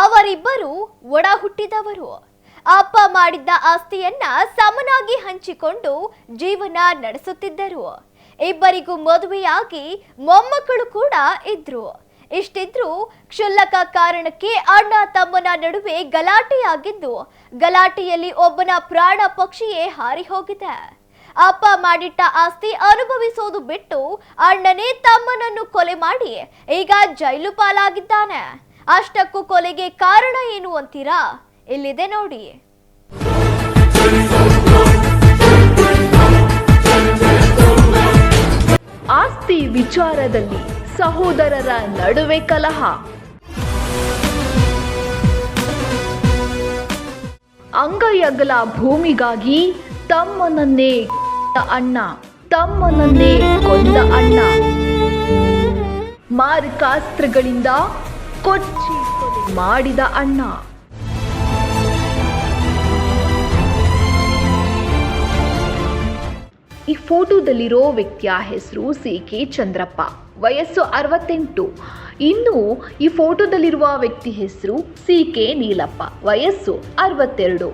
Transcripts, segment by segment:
ಅವರಿಬ್ಬರು ಒಡ ಹುಟ್ಟಿದವರು. ಅಪ್ಪ ಮಾಡಿದ್ದ ಆಸ್ತಿಯನ್ನ ಸಮನಾಗಿ ಹಂಚಿಕೊಂಡು ಜೀವನ ನಡೆಸುತ್ತಿದ್ದರು. ಇಬ್ಬರಿಗೂ ಮದುವೆಯಾಗಿ ಮೊಮ್ಮಕ್ಕಳು ಕೂಡ ಇದ್ರು. ಇಷ್ಟಿದ್ರು ಕ್ಷುಲ್ಲಕ ಕಾರಣಕ್ಕೆ ಅಣ್ಣ ತಮ್ಮನ ನಡುವೆ ಗಲಾಟೆಯಾಗಿದ್ದು, ಗಲಾಟೆಯಲ್ಲಿ ಒಬ್ಬನ ಪ್ರಾಣ ಪಕ್ಷಿಯೇ ಹಾರಿ ಹೋಗಿದೆ. ಅಪ್ಪ ಮಾಡಿಟ್ಟ ಆಸ್ತಿ ಅನುಭವಿಸೋದು ಬಿಟ್ಟು ಅಣ್ಣನೇ ತಮ್ಮನನ್ನು ಕೊಲೆ ಮಾಡಿ ಈಗ ಜೈಲು ಪಾಲಾಗಿದ್ದಾನೆ. ಅಷ್ಟಕ್ಕೂ ಕೊಲೆಗೆ ಕಾರಣ ಏನು ಅಂತೀರಾ? ಇಲ್ಲಿದೆ ನೋಡಿ. ಆಸ್ತಿ ವಿಚಾರದಲ್ಲಿ ಸಹೋದರರ ನಡುವೆ ಕಲಹ. ಅಂಗೈಯಗಲ ಭೂಮಿಗಾಗಿ ತಮ್ಮನನ್ನೇ ಅಣ್ಣ, ತಮ್ಮನನ್ನೇ ಕೊಂದ ಅಣ್ಣ. ಮಾರಕಾಸ್ತ್ರಗಳಿಂದ ಕೊಚ್ಚಿ ಮಾಡಿದ ಅಣ್ಣ. ಈ ಫೋಟೋದಲ್ಲಿರೋ ವ್ಯಕ್ತಿಯ ಹೆಸರು ಸಿ.ಕೆ. ಚಂದ್ರಪ್ಪ, ವಯಸ್ಸು 68. ಇನ್ನು ಈ ಫೋಟೋದಲ್ಲಿರುವ ವ್ಯಕ್ತಿ ಹೆಸರು ಸಿ.ಕೆ. ನೀಲಪ್ಪ, ವಯಸ್ಸು 62.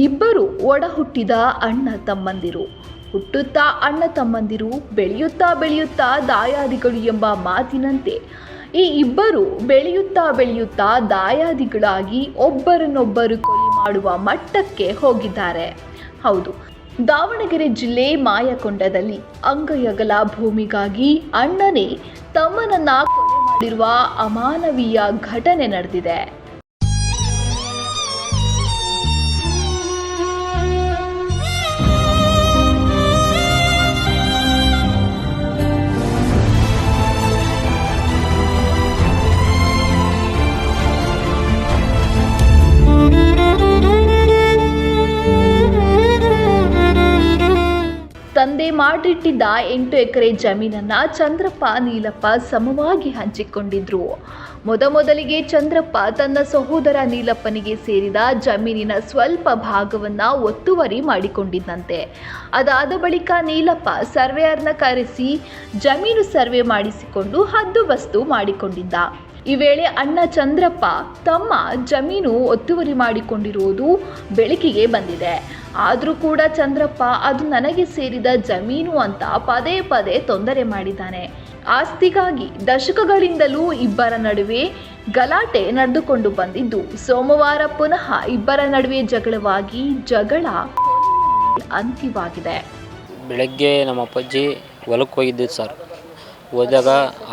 ಇಬ್ಬರು ಒಡ ಹುಟ್ಟಿದ ಅಣ್ಣ ತಮ್ಮಂದಿರು. ಹುಟ್ಟುತ್ತಾ ಅಣ್ಣ ತಮ್ಮಂದಿರು, ಬೆಳೆಯುತ್ತಾ ಬೆಳೆಯುತ್ತಾ ದಾಯಾದಿಗಳು ಎಂಬ ಮಾತಿನಂತೆ ಈ ಇಬ್ಬರು ಬೆಳೆಯುತ್ತಾ ದಾಯಾದಿಗಳಾಗಿ ಒಬ್ಬರನ್ನೊಬ್ಬರು ಕೊಲೆ ಮಾಡುವ ಮಟ್ಟಕ್ಕೆ ಹೋಗಿದ್ದಾರೆ. ಹೌದು, ದಾವಣಗೆರೆ ಜಿಲ್ಲೆ ಮಾಯಕೊಂಡದಲ್ಲಿ ಅಂಗೈಯಗಲ ಭೂಮಿಗಾಗಿ ಅಣ್ಣನೇ ತಮ್ಮನನ್ನ ಕೊಲೆ ಮಾಡಿರುವ ಅಮಾನವೀಯ ಘಟನೆ ನಡೆದಿದೆ. ತಂದೆ ಮಾಡಿಟ್ಟಿದ್ದ 8 ಎಕರೆ ಜಮೀನನ್ನ ಚಂದ್ರಪ್ಪ ನೀಲಪ್ಪ ಸಮವಾಗಿ ಹಂಚಿಕೊಂಡಿದ್ರು. ಮೊದಲಿಗೆ ಚಂದ್ರಪ್ಪ ತನ್ನ ಸಹೋದರ ನೀಲಪ್ಪನಿಗೆ ಸೇರಿದ ಜಮೀನಿನ ಸ್ವಲ್ಪ ಭಾಗವನ್ನ ಒತ್ತುವರಿ ಮಾಡಿಕೊಂಡಿದ್ದಂತೆ. ಅದಾದ ಬಳಿಕ ನೀಲಪ್ಪ ಸರ್ವೇಯರ್ನ ಕರೆಸಿ ಜಮೀನು ಸರ್ವೆ ಮಾಡಿಸಿಕೊಂಡು ಹದ್ದುಬಸ್ತು ಮಾಡಿಕೊಂಡಿದ್ದ. ಈ ವೇಳೆ ಅಣ್ಣ ಚಂದ್ರಪ್ಪ ತಮ್ಮ ಜಮೀನು ಒತ್ತುವರಿ ಮಾಡಿಕೊಂಡಿರುವುದು ಬೆಳಕಿಗೆ ಬಂದಿದೆ. ಆದರೂ ಕೂಡ ಚಂದ್ರಪ್ಪ ಅದು ನನಗೆ ಸೇರಿದ ಜಮೀನು ಅಂತ ಪದೇ ಪದೇ ತೊಂದರೆ ಮಾಡಿದ್ದಾನೆ. ಆಸ್ತಿಗಾಗಿ ದಶಕಗಳಿಂದಲೂ ಇಬ್ಬರ ನಡುವೆ ಗಲಾಟೆ ನಡೆದುಕೊಂಡು ಬಂದಿದ್ದು, ಸೋಮವಾರ ಪುನಃ ಇಬ್ಬರ ನಡುವೆ ಜಗಳವಾಗಿ ಜಗಳ ಅಂತ್ಯವಾಗಿದೆ. ಬೆಳಗ್ಗೆ ನಮ್ಮ ಅಪ್ಪಾಜಿ ಹೊಲಕ್ಕೆ ಹೋಗಿದ್ದೆ ಸರ್. ಹೋದಾಗ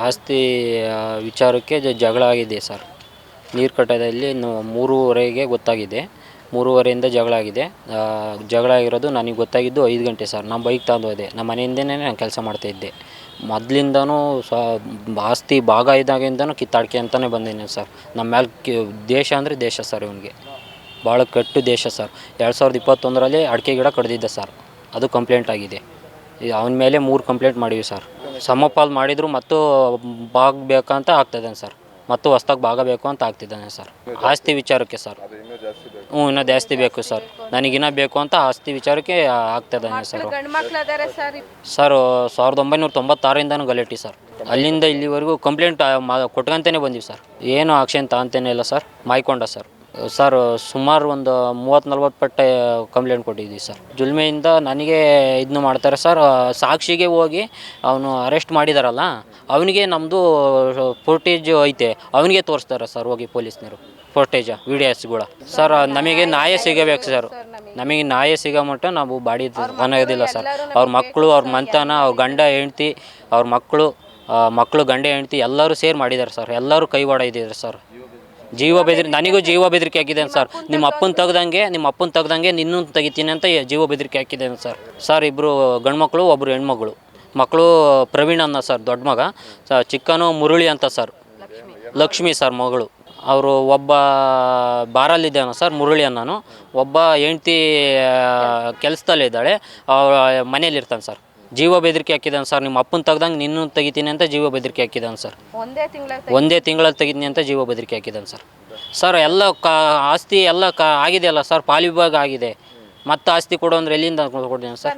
ಆಸ್ತಿ ವಿಚಾರಕ್ಕೆ ಜಗಳ ಆಗಿದೆ ಸರ್. ನೀರು ಕಟ್ಟೋದಲ್ಲಿ 3:30ಗೆ ಗೊತ್ತಾಗಿದೆ. 3:30ಯಿಂದ ಜಗಳ ಆಗಿದೆ. ಜಗಳ ಆಗಿರೋದು ನನಗೆ ಗೊತ್ತಾಗಿದ್ದು 5 ಗಂಟೆ ಸರ್. ನಾನು ಬೈಕ್ ತಗೊಂಡು ಹೋದೆ. ನಮ್ಮ ಮನೆಯಿಂದನೇ ನಾನು ಕೆಲಸ ಮಾಡ್ತಾಯಿದ್ದೆ. ಮೊದಲಿಂದನೂ ಆಸ್ತಿ ಭಾಗ ಇದ್ದಾಗಿಂದನೂ ಕಿತ್ತಾಡ್ಕೆ ಅಂತಲೇ ಬಂದಿದ್ದೀನಿ ಸರ್. ನಮ್ಮ ಮೇಲೆ ದೇಶ ಅಂದರೆ ದೇಶ ಸರ್. ಇವನಿಗೆ ಭಾಳ ಕಟ್ಟು ದೇಶ ಸರ್. 2021ರಲ್ಲಿ ಅಡಿಕೆ ಗಿಡ ಕಡ್ದಿದ್ದೆ ಸರ್. ಅದು ಕಂಪ್ಲೇಂಟ್ ಆಗಿದೆ. ಅವನ ಮೇಲೆ 3 ಕಂಪ್ಲೇಂಟ್ ಮಾಡಿವಿ ಸರ್. ಸಮಪಾಲು ಮಾಡಿದ್ರು ಮತ್ತು ಭಾಗ ಬೇಕಂತ ಆಗ್ತಿದ್ದಾನೆ ಸರ್. ಮತ್ತು ಹೊಸ್ದಾಗಿ ಭಾಗ ಬೇಕು ಅಂತ ಆಗ್ತಿದ್ದಾನೆ ಸರ್. ಆಸ್ತಿ ವಿಚಾರಕ್ಕೆ ಸರ್. ಇನ್ನೂ ಜಾಸ್ತಿ ಬೇಕು ಸರ್. ನನಗಿನ್ನ ಬೇಕು ಅಂತ ಆಸ್ತಿ ವಿಚಾರಕ್ಕೆ ಆಗ್ತಿದ್ದಾನೆ ಸರ್. ಸರ್ 1996ರಿಂದನೂ ಗಲಾಟೆ ಸರ್. ಅಲ್ಲಿಂದ ಇಲ್ಲಿವರೆಗೂ ಕಂಪ್ಲೇಂಟ್ ಕೊಟ್ಕೊಂತೇ ಬಂದೀವಿ ಸರ್. ಏನು ಆಕ್ಷನ್ ತಗೊಂತೇನೆ ಇಲ್ಲ ಸರ್. ಮಾಯ್ಕೊಂಡ ಸರ್. ಸರ್ ಸುಮಾರು ಒಂದು 30-40 ಪಟ್ಟ ಕಂಪ್ಲೇಂಟ್ ಕೊಟ್ಟಿದ್ದೀವಿ ಸರ್. ಜುಲ್ಮೆಯಿಂದ ನನಗೆ ಇದನ್ನು ಮಾಡ್ತಾರೆ ಸರ್. ಸಾಕ್ಷಿಗೆ ಹೋಗಿ ಅವನು ಅರೆಸ್ಟ್ ಮಾಡಿದಾರಲ್ಲ, ಅವನಿಗೆ ನಮ್ಮದು ಫೋಟೇಜ್ ಐತೆ, ಅವನಿಗೆ ತೋರಿಸ್ತಾರೆ ಸರ್ ಹೋಗಿ ಪೊಲೀಸ್ನವರು ಫೋಟೇಜ ವಿಡಿಯೋಸ್ಗಳ. ಸರ್ ನಮಗೆ ನ್ಯಾಯ ಸಿಗಬೇಕು ಸರ್. ನಮಗೆ ನ್ಯಾಯ ಸಿಗೋ ಮಟ್ಟ ನಾವು ಬಾಡಿ ಅನ್ನೋದಿಲ್ಲ ಸರ್. ಅವ್ರ ಮಕ್ಕಳು, ಅವ್ರ ಮಂತನ, ಅವ್ರ ಗಂಡ ಹೆಂಡ್ತಿ, ಅವ್ರ ಮಕ್ಕಳು ಗಂಡ ಹೆಂಡ್ತಿ ಎಲ್ಲರೂ ಸೇರಿ ಮಾಡಿದ್ದಾರೆ ಸರ್. ಎಲ್ಲರೂ ಕೈವಾಡ ಇದ್ದಾರೆ ಸರ್. ನನಗೂ ಜೀವ ಬೆದರಿಕೆ ಹಾಕಿದ್ದೇನೆ ಸರ್. ನಿಮ್ಮ ಅಪ್ಪನ ತೆಗ್ದಂಗೆ ನಿನ್ನೂ ತೆಗಿತೀನಿ ಅಂತ ಜೀವ ಬೆದರಿಕೆ ಹಾಕಿದ್ದೇನೆ ಸರ್. ಸರ್ ಇಬ್ಬರು ಗಂಡು ಮಕ್ಕಳು, ಒಬ್ಬರು ಹೆಣ್ಮಗಳು. ಮಕ್ಕಳು ಪ್ರವೀಣ್ ಅನ್ನ ಸರ್ ದೊಡ್ಡ ಮಗ, ಚಿಕ್ಕನು ಮುರಳಿ ಅಂತ ಸರ್. ಲಕ್ಷ್ಮಿ ಸರ್ ಮಗಳು. ಅವರು ಒಬ್ಬ ಬಾರಲ್ಲಿದ್ದಾನೆ ಸರ್ ಮುರಳಿ ಅನ್ನೋನು. ಒಬ್ಬ ಹೆಂಡ್ತಿ ಕೆಲಸದಲ್ಲಿದ್ದಾಳೆ, ಅವಳ ಮನೇಲಿರ್ತಾನೆ ಸರ್. ಜೀವ ಬೆದರಿಕೆ ಹಾಕಿದ್ದಾನೆ ಸರ್. ನಿಮ್ಮ ಅಪ್ಪನ ತೆಗ್ದಂಗೆ ನಿನ್ನೂ ತೆಗಿತೀನಿ ಅಂತ ಜೀವ ಬೆದರಿಕೆ ಹಾಕಿದ್ದಾನೆ ಸರ್. ಒಂದೇ ತಿಂಗಳಲ್ಲಿ ತೆಗಿತೀನಿ ಅಂತ ಜೀವ ಬೆದರಿಕೆ ಹಾಕಿದ್ದಾನೆ ಸರ್. ಸರ್ ಎಲ್ಲ ಆಸ್ತಿ ಎಲ್ಲ ಆಗಿದೆಯಲ್ಲ ಸರ್, ಪಾಲಿಭಾಗ ಆಗಿದೆ. ಮತ್ತೆ ಆಸ್ತಿ ಕೊಡು ಅಂದ್ರೆ ಎಲ್ಲಿಂದ ಕೊಡ್ತೀನಿ ಸರ್?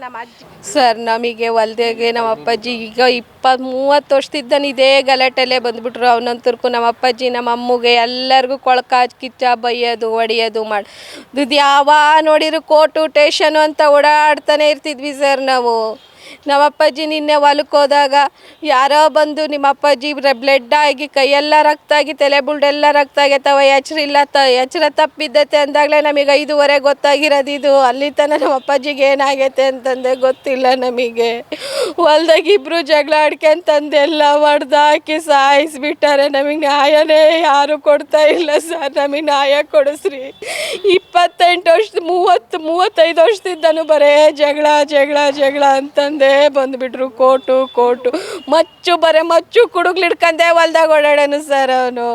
ಸರ್ ನಮಗೆ ಹೊಲ್ದಾಗೆ ನಮ್ಮ ಅಪ್ಪಾಜಿ ಈಗ 20-30 ವರ್ಷದಿದ್ದಾನೆ ಇದೇ ಗಲಾಟೆಲ್ಲೇ ಬಂದುಬಿಟ್ರು. ಅವನಂತರ್ಕು ನಮ್ಮ ಅಪ್ಪಾಜಿ ನಮ್ಮ ಅಮ್ಮಗೆ ಎಲ್ಲರಿಗೂ ಕೊಳಕ ಕಿಚ್ಚ ಬೈಯೋದು ಹೊಡಿಯೋದು ಇದು ಯಾವ ನೋಡಿದ್ರು ಕೋರ್ಟು ಟೇಷನು ಅಂತ ಓಡಾಡ್ತಾನೆ ಇರ್ತಿದ್ವಿ ಸರ್ ನಾವು. ನಮ್ಮ ಅಪ್ಪಾಜಿ ನಿನ್ನೆ ಹೊಲಕ್ಕೆ ಹೋದಾಗ ಯಾರೋ ಬಂದು ನಿಮ್ಮ ಅಪ್ಪಾಜಿ ಬ್ಲಡ್ ಆಗಿ ಕೈಯೆಲ್ಲ ರಕ್ತ ಆಗಿ ತಲೆ ಬುಲ್ಡೆಲ್ಲ ರಕ್ತ ಆಗೈತವ, ಎಚ್ಚರ ತಪ್ಪಿದ್ದತೆ ಅಂದಾಗಲೇ ನಮಗೆ 5:15 ಗೊತ್ತಾಗಿರೋದು. ಇದು ಅಲ್ಲಿ ತನಕ ನಮ್ಮ ಅಪ್ಪಾಜಿಗೆ ಏನಾಗೈತೆ ಅಂತಂದೆ ಗೊತ್ತಿಲ್ಲ ನಮಗೆ. ಹೊಲ್ದಾಗ ಇಬ್ಬರು ಜಗಳ ಆಡ್ಕೊಂತಂದೆಲ್ಲ ಹೊಡೆದಾಕಿ ಸಾಯಿಸ್ಬಿಟ್ಟಾರೆ. ನಮಗೆ ನ್ಯಾಯನೇ ಯಾರು ಕೊಡ್ತಾ ಇಲ್ಲ ಸರ್. ನಮಗೆ ನ್ಯಾಯ ಕೊಡಿಸ್ರಿ. 28 ವರ್ಷ 30-35 ವರ್ಷದಿಂದನೂ ಬರೇ ಜಗಳ ಜಗಳ ಜಗಳ ಅಂತಂದೆ ಬಂದುಬಿಟ್ರು. ಕೋಟು ಮಚ್ಚು ಕುಡುಗ್ಲಿಡ್ಕಂದೆ ಹೊಲ್ದಾಗ ಓಡಾಡೋನು ಸರ್ ಅವನು.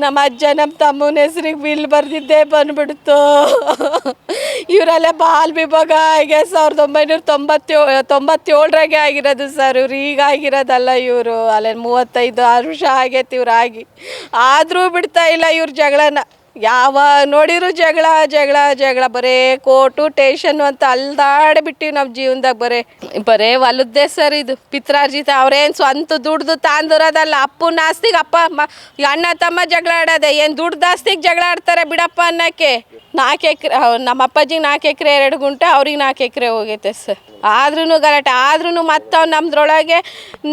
ನಮ್ಮ ಅಜ್ಜ ನಮ್ಮ ತಮ್ಮನ ಹೆಸ್ರಿಗೆ ಬಿಲ್ ಬರೆದಿದ್ದೆ ಬಂದುಬಿಡ್ತು. ಇವರೆಲ್ಲ ಬಾಲ್ ವಿಭಾಗ ಆಗಿ 1997 ಆಗಿರೋದು ಸರ್. ಇವ್ರು ಈಗ ಆಗಿರೋದಲ್ಲ. ಇವರು ಅಲ್ಲೇ 35-6 ವರ್ಷ ಆಗೈತೆ ಇವ್ರು ಆಗಿ. ಆದರೂ ಬಿಡ್ತಾ ಇಲ್ಲ ಇವ್ರ ಜಗಳನ. ಯಾವ ನೋಡಿದ್ರು ಜಗಳ ಬರೇ ಕೋರ್ಟು ಟೇಷನ್ನು ಅಂತ ಅಲ್ದಾಡಿಬಿಟ್ಟಿವಿ ನಾವು ಜೀವನದಾಗ. ಬರೇ ಹೊಲದ್ದೇ ಸರ್ ಇದು. ಪಿತ್ರಾರ್ಜಿತ ಅವ್ರೇನು ಸ್ವಂತ ದುಡ್ದು ತಾಂದಿರೋದಲ್ಲ. ಅಪ್ಪನ ಆಸ್ತಿಗೆ ಅಣ್ಣ ತಮ್ಮ ಜಗಳ ಆಡೋದೆ. ಏನು ದುಡ್ಡು ಆಸ್ತಿಗೆ ಜಗಳ ಆಡ್ತಾರೆ ಬಿಡಪ್ಪ ಅನ್ನೋಕ್ಕೆ. 4 ಎಕರೆ ನಮ್ಮ ಅಪ್ಪಾಜಿಗೆ 4 ಎಕರೆ 2 ಗುಂಟೆ, ಅವ್ರಿಗೆ 4 ಎಕರೆ ಹೋಗೈತೆ ಸರ್. ಆದ್ರೂ ಗಲಾಟೆ. ಆದ್ರೂ ಮತ್ತು ನಮ್ಮದ್ರೊಳಗೆ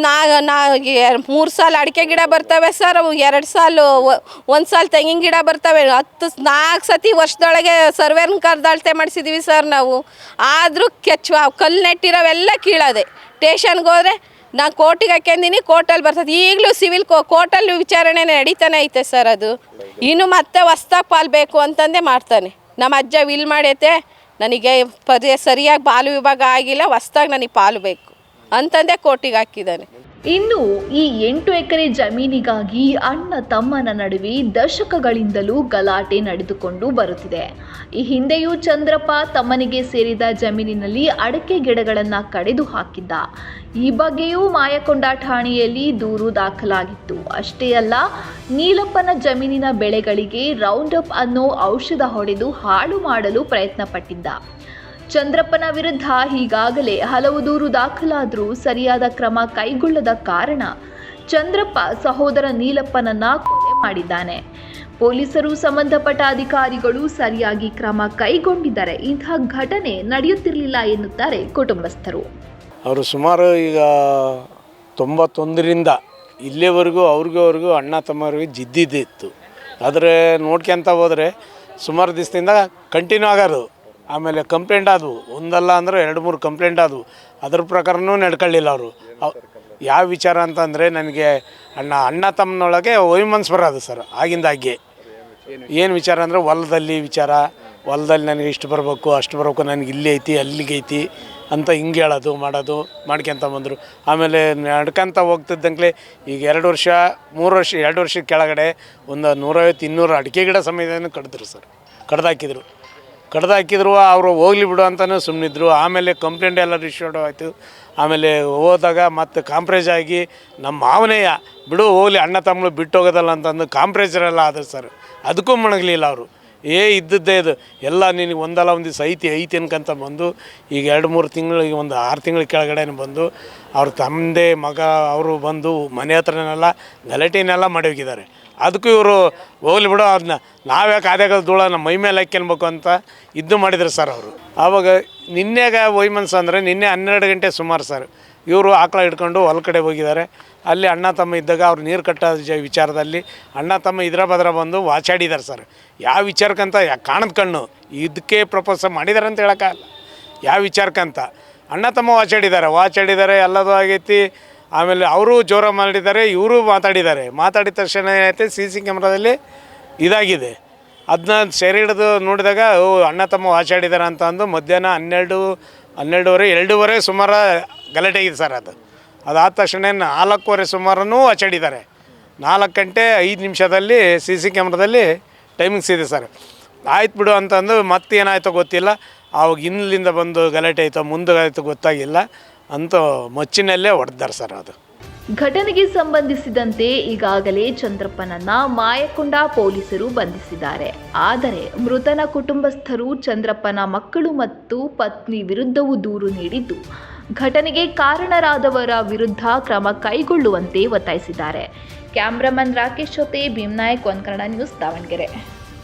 3 ಸಾಲ ಅಡಿಕೆ ಗಿಡ ಬರ್ತವೆ ಸರ್. 2 ಸಾಲು 1 ಸಾಲು ತೆಂಗಿನ ಗಿಡ ಬರ್ತವೆ. 4 ಸತಿ ವರ್ಷದೊಳಗೆ ಸರ್ವೇರ್ನ ಕರೆದು ಅಳತೆ ಮಾಡಿಸಿದ್ವಿ ಸರ್ ನಾವು. ಆದರೂ ಕಲ್ಲು ನೆಟ್ಟಿರೋವೆಲ್ಲ ಕೀಳೋದೆ. ಟೇಷನ್ಗೆ ಹೋದರೆ ನಾನು ಕೋರ್ಟಿಗೆ ಹಾಕ್ಯಂದಿನಿ, ಕೋರ್ಟಲ್ಲಿ ಬರ್ತದೆ. ಈಗಲೂ ಸಿವಿಲ್ ಕೋರ್ಟಲ್ಲಿ ವಿಚಾರಣೆ ನಡೀತಾನೆ ಐತೆ ಸರ್. ಅದು ಇನ್ನು ಮತ್ತೆ ಹೊಸ್ದಾಗಿ ಪಾಲು ಬೇಕು ಅಂತಂದೇ ಮಾಡ್ತಾನೆ. ನಮ್ಮ ಅಜ್ಜ ವಿಲ್ ಮಾಡೈತೆ, ನನಗೆ ಸರಿಯಾಗಿ ಬಾಲು ವಿಭಾಗ ಆಗಿಲ್ಲ, ಹೊಸ್ದಾಗಿ ನನಗೆ ಪಾಲು ಬೇಕು ಅಂತಂದೇ ಕೋರ್ಟಿಗೆ ಹಾಕಿದ್ದಾನೆ. ಇನ್ನು ಈ 8 ಎಕರೆ ಜಮೀನಿಗಾಗಿ ಅಣ್ಣ ತಮ್ಮನ ನಡುವೆ ದಶಕಗಳಿಂದಲೂ ಗಲಾಟೆ ನಡೆದುಕೊಂಡು ಬರುತ್ತಿದೆ. ಈ ಹಿಂದೆಯೂ ಚಂದ್ರಪ್ಪ ತಮ್ಮನಿಗೆ ಸೇರಿದ ಜಮೀನಿನಲ್ಲಿ ಅಡಕೆ ಗಿಡಗಳನ್ನು ಕಡಿದು ಹಾಕಿದ್ದ. ಈ ಬಗ್ಗೆಯೂ ಮಾಯಕೊಂಡ ಠಾಣೆಯಲ್ಲಿ ದೂರು ದಾಖಲಾಗಿತ್ತು. ಅಷ್ಟೇ ಅಲ್ಲ, ನೀಲಪ್ಪನ ಜಮೀನಿನ ಬೆಳೆಗಳಿಗೆ ರೌಂಡ್ ಅಪ್ ಅನ್ನೋ ಔಷಧ ಹೊಡೆದು ಹಾಳು ಮಾಡಲು ಪ್ರಯತ್ನ ಪಟ್ಟಿದ್ದ. ಚಂದ್ರಪ್ಪನ ವಿರುದ್ಧ ಈಗಾಗಲೇ ಹಲವು ದೂರು ದಾಖಲಾದರೂ ಸರಿಯಾದ ಕ್ರಮ ಕೈಗೊಳ್ಳದ ಕಾರಣ ಚಂದ್ರಪ್ಪ ಸಹೋದರ ನೀಲಪ್ಪನನ್ನ ಕೊಲೆ ಮಾಡಿದ್ದಾನೆ. ಪೊಲೀಸರು ಸಂಬಂಧಪಟ್ಟ ಅಧಿಕಾರಿಗಳು ಸರಿಯಾಗಿ ಕ್ರಮ ಕೈಗೊಂಡಿದ್ದರೆ ಇಂತಹ ಘಟನೆ ನಡೆಯುತ್ತಿರಲಿಲ್ಲ ಎನ್ನುತ್ತಾರೆ ಕುಟುಂಬಸ್ಥರು. ಅವರು ಸುಮಾರು ಈಗ 91ರಿಂದ ಇಲ್ಲಿವರೆಗೂ ಅವ್ರಿಗೂ ಅಣ್ಣ ತಮ್ಮವ್ರಿಗೆ ಜಿದ್ದಿದ್ದಿತ್ತು. ಆದರೆ ನೋಡ್ಕೊಂತ ಹೋದರೆ ಸುಮಾರು ದಿವಸದಿಂದ ಕಂಟಿನ್ಯೂ ಆಗೋದು. ಆಮೇಲೆ ಕಂಪ್ಲೇಂಟ್ ಆದವು, ಒಂದಲ್ಲ ಅಂದರೆ 2-3 ಕಂಪ್ಲೇಂಟ್ ಆದವು. ಅದ್ರ ಪ್ರಕಾರನೂ ನಡ್ಕೊಳ್ಳಿಲ್ಲ ಅವರು. ಯಾವ ವಿಚಾರ ಅಂತಂದರೆ, ನನಗೆ ಅಣ್ಣ ತಮ್ಮನೊಳಗೆ ವೈಮನ್ಸ್ ಬರೋದು ಸರ್ ಆಗಿಂದಾಗೆ. ಏನು ವಿಚಾರ ಅಂದರೆ ಹೊಲದಲ್ಲಿ ನನಗೆ ಇಷ್ಟು ಬರಬೇಕು ಅಷ್ಟು ಬರಬೇಕು, ನನಗೆ ಇಲ್ಲಿ ಐತಿ ಅಲ್ಲಿಗೆ ಐತಿ ಅಂತ ಹಿಂಗೆ ಹೇಳೋದು ಮಾಡೋದು ಮಾಡ್ಕೊತ ಬಂದರು. ಆಮೇಲೆ ನಡ್ಕೊಂತ ಹೋಗ್ತಿದ್ದಂಗೆ ಈಗ 2 ವರ್ಷ 3 ವರ್ಷ 2 ವರ್ಷದ ಕೆಳಗಡೆ ಒಂದು 150-200 ಅಡಿಕೆ ಗಿಡ ಸಮೇತ ಕಡಿದ್ರು ಸರ್. ಕಡ್ದಾಕಿದ್ರು. ಅವರು ಹೋಗ್ಲಿ ಬಿಡು ಅಂತಲೂ ಸುಮ್ಮನಿದ್ರು. ಆಮೇಲೆ ಕಂಪ್ಲೇಂಟ್ ಎಲ್ಲ ರಿಜಿಸ್ಟರ್ಡ್ ಆಯಿತು. ಆಮೇಲೆ ಹೋದಾಗ ಮತ್ತೆ ಕಾಂಪ್ರೈಸ್ ಆಗಿ ನಮ್ಮ ಮಾವನೆಯ ಬಿಡು ಹೋಗ್ಲಿ ಅಣ್ಣ ತಮ್ಮಳು ಬಿಟ್ಟು ಹೋಗೋದಲ್ಲ ಅಂತಂದು ಕಾಂಪ್ರೈಸರೆಲ್ಲ ಆದರು ಸರ್. ಅದಕ್ಕೂ ಮಣಗಲಿಲ್ಲ ಅವರು. ಇದ್ದದ್ದೇ ಇದು ಎಲ್ಲ ನಿನಗೆ ಒಂದಲ್ಲ ಒಂದು ದಿವಸ ಐತಿ ಅನ್ಕಂತ ಬಂದು ಈಗ 2-3 ತಿಂಗಳು, ಈಗ ಒಂದು 6 ತಿಂಗಳ ಕೆಳಗಡೆ ಬಂದು ಅವ್ರ ತಂದೆ ಮಗ ಅವರು ಬಂದು ಮನೆ ಹತ್ರನೆಲ್ಲ ಗಲಾಟೆನೆಲ್ಲ ಮಾಡಿ ಹೋಗಿದ್ದಾರೆ. ಅದಕ್ಕೂ ಇವರು ಹೋಗ್ಲಿ ಬಿಡು, ಅದನ್ನ ನಾವ್ಯಾಕೆ ಆದಾಗ ಧೂಳ ನಮ್ಮ ಮೈ ಮೇಲೆ ಹಾಕ್ಯನ್ಬೇಕು ಅಂತ ಇದು ಮಾಡಿದ್ರು ಸರ್ ಅವರು. ಆವಾಗ ನಿನ್ನೆಗ ವೈಮನ್ಸ್ ಅಂದರೆ ನಿನ್ನೆ 12 ಗಂಟೆ ಸುಮಾರು ಸರ್ ಇವರು ಆಕಳ ಹಿಡ್ಕೊಂಡು ಹೊಲ ಕಡೆ ಹೋಗಿದ್ದಾರೆ. ಅಲ್ಲಿ ಅಣ್ಣ ತಮ್ಮ ಇದ್ದಾಗ ಅವ್ರು ನೀರು ಕಟ್ಟೋ ವಿಚಾರದಲ್ಲಿ ಅಣ್ಣ ತಮ್ಮ ಇದ್ರ ಬದ್ರ ಬಂದು ವಾಚಾಡಿದ್ದಾರೆ ಸರ್. ಯಾವ ವಿಚಾರಕ್ಕಂತ ಕಾಣದ ಕಣ್ಣು ಇದಕ್ಕೆ ಪ್ರಪೋಸ್ ಮಾಡಿದ್ದಾರೆ ಅಂತ ಹೇಳೋಕ್ಕಾಗಲ್ಲ. ಯಾವ ವಿಚಾರಕ್ಕಂತ ಅಣ್ಣ ತಮ್ಮ ವಾಚಾಡಿದ್ದಾರೆ ಎಲ್ಲದೂ ಆಗೈತಿ. ಆಮೇಲೆ ಅವರು ಜೋರ ಮಾಡಿದ್ದಾರೆ, ಇವರು ಮಾತಾಡಿದ ತಕ್ಷಣ ಏನೈತೆ CC ಕ್ಯಾಮ್ರಾದಲ್ಲಿ ಇದಾಗಿದೆ. ಅದನ್ನ ಸೆರೆ ಹಿಡಿದು ನೋಡಿದಾಗ ಅಣ್ಣ ತಮ್ಮ ವಾಚಾಡಿದ್ದಾರೆ ಅಂತ ಅಂದು ಮಧ್ಯಾಹ್ನ 12:30 ಸುಮಾರು ಗಲಾಟೆ ಆಗಿದೆ ಸರ್. ಅದಾದ ತಕ್ಷಣ 4:15 ಸುಮಾರನೂ ವಾಚಾಡಿದ್ದಾರೆ. 4 ಗಂಟೆ 5 ನಿಮಿಷದಲ್ಲಿ CC ಕ್ಯಾಮ್ರಾದಲ್ಲಿ ಟೈಮಿಂಗ್ಸ್ ಇದೆ ಸರ್. ಆಯ್ತು ಬಿಡು ಅಂತಂದು ಮತ್ತೇನಾಯ್ತೋ ಗೊತ್ತಿಲ್ಲ. ಆವಾಗ ಇನ್ನಿಂದ ಬಂದು ಗಲಾಟೆ ಆಯಿತು ಮುಂದೆ ಆಯಿತು ಗೊತ್ತಾಗಿಲ್ಲ. ಅಂತೂ ಮಚ್ಚಿನಲ್ಲೇ ಹೊಡೆದಾರೆ ಸರ್. ಅದು ಘಟನೆಗೆ ಸಂಬಂಧಿಸಿದಂತೆ ಈಗಾಗಲೇ ಚಂದ್ರಪ್ಪನನ್ನ ಮಾಯಕೊಂಡ ಪೊಲೀಸರು ಬಂಧಿಸಿದ್ದಾರೆ. ಆದರೆ ಮೃತನ ಕುಟುಂಬಸ್ಥರು ಚಂದ್ರಪ್ಪನ ಮಕ್ಕಳು ಮತ್ತು ಪತ್ನಿ ವಿರುದ್ಧವೂ ದೂರು ನೀಡಿದ್ದು, ಘಟನೆಗೆ ಕಾರಣರಾದವರ ವಿರುದ್ಧ ಕ್ರಮ ಕೈಗೊಳ್ಳುವಂತೆ ಒತ್ತಾಯಿಸಿದ್ದಾರೆ. ಕ್ಯಾಮ್ರಾಮನ್ ರಾಕೇಶ್ ಜೊತೆ ಭೀಮ್ನಾಯಕ್, ಒನ್ ಕನ್ನಡ ನ್ಯೂಸ್, ದಾವಣಗೆರೆ.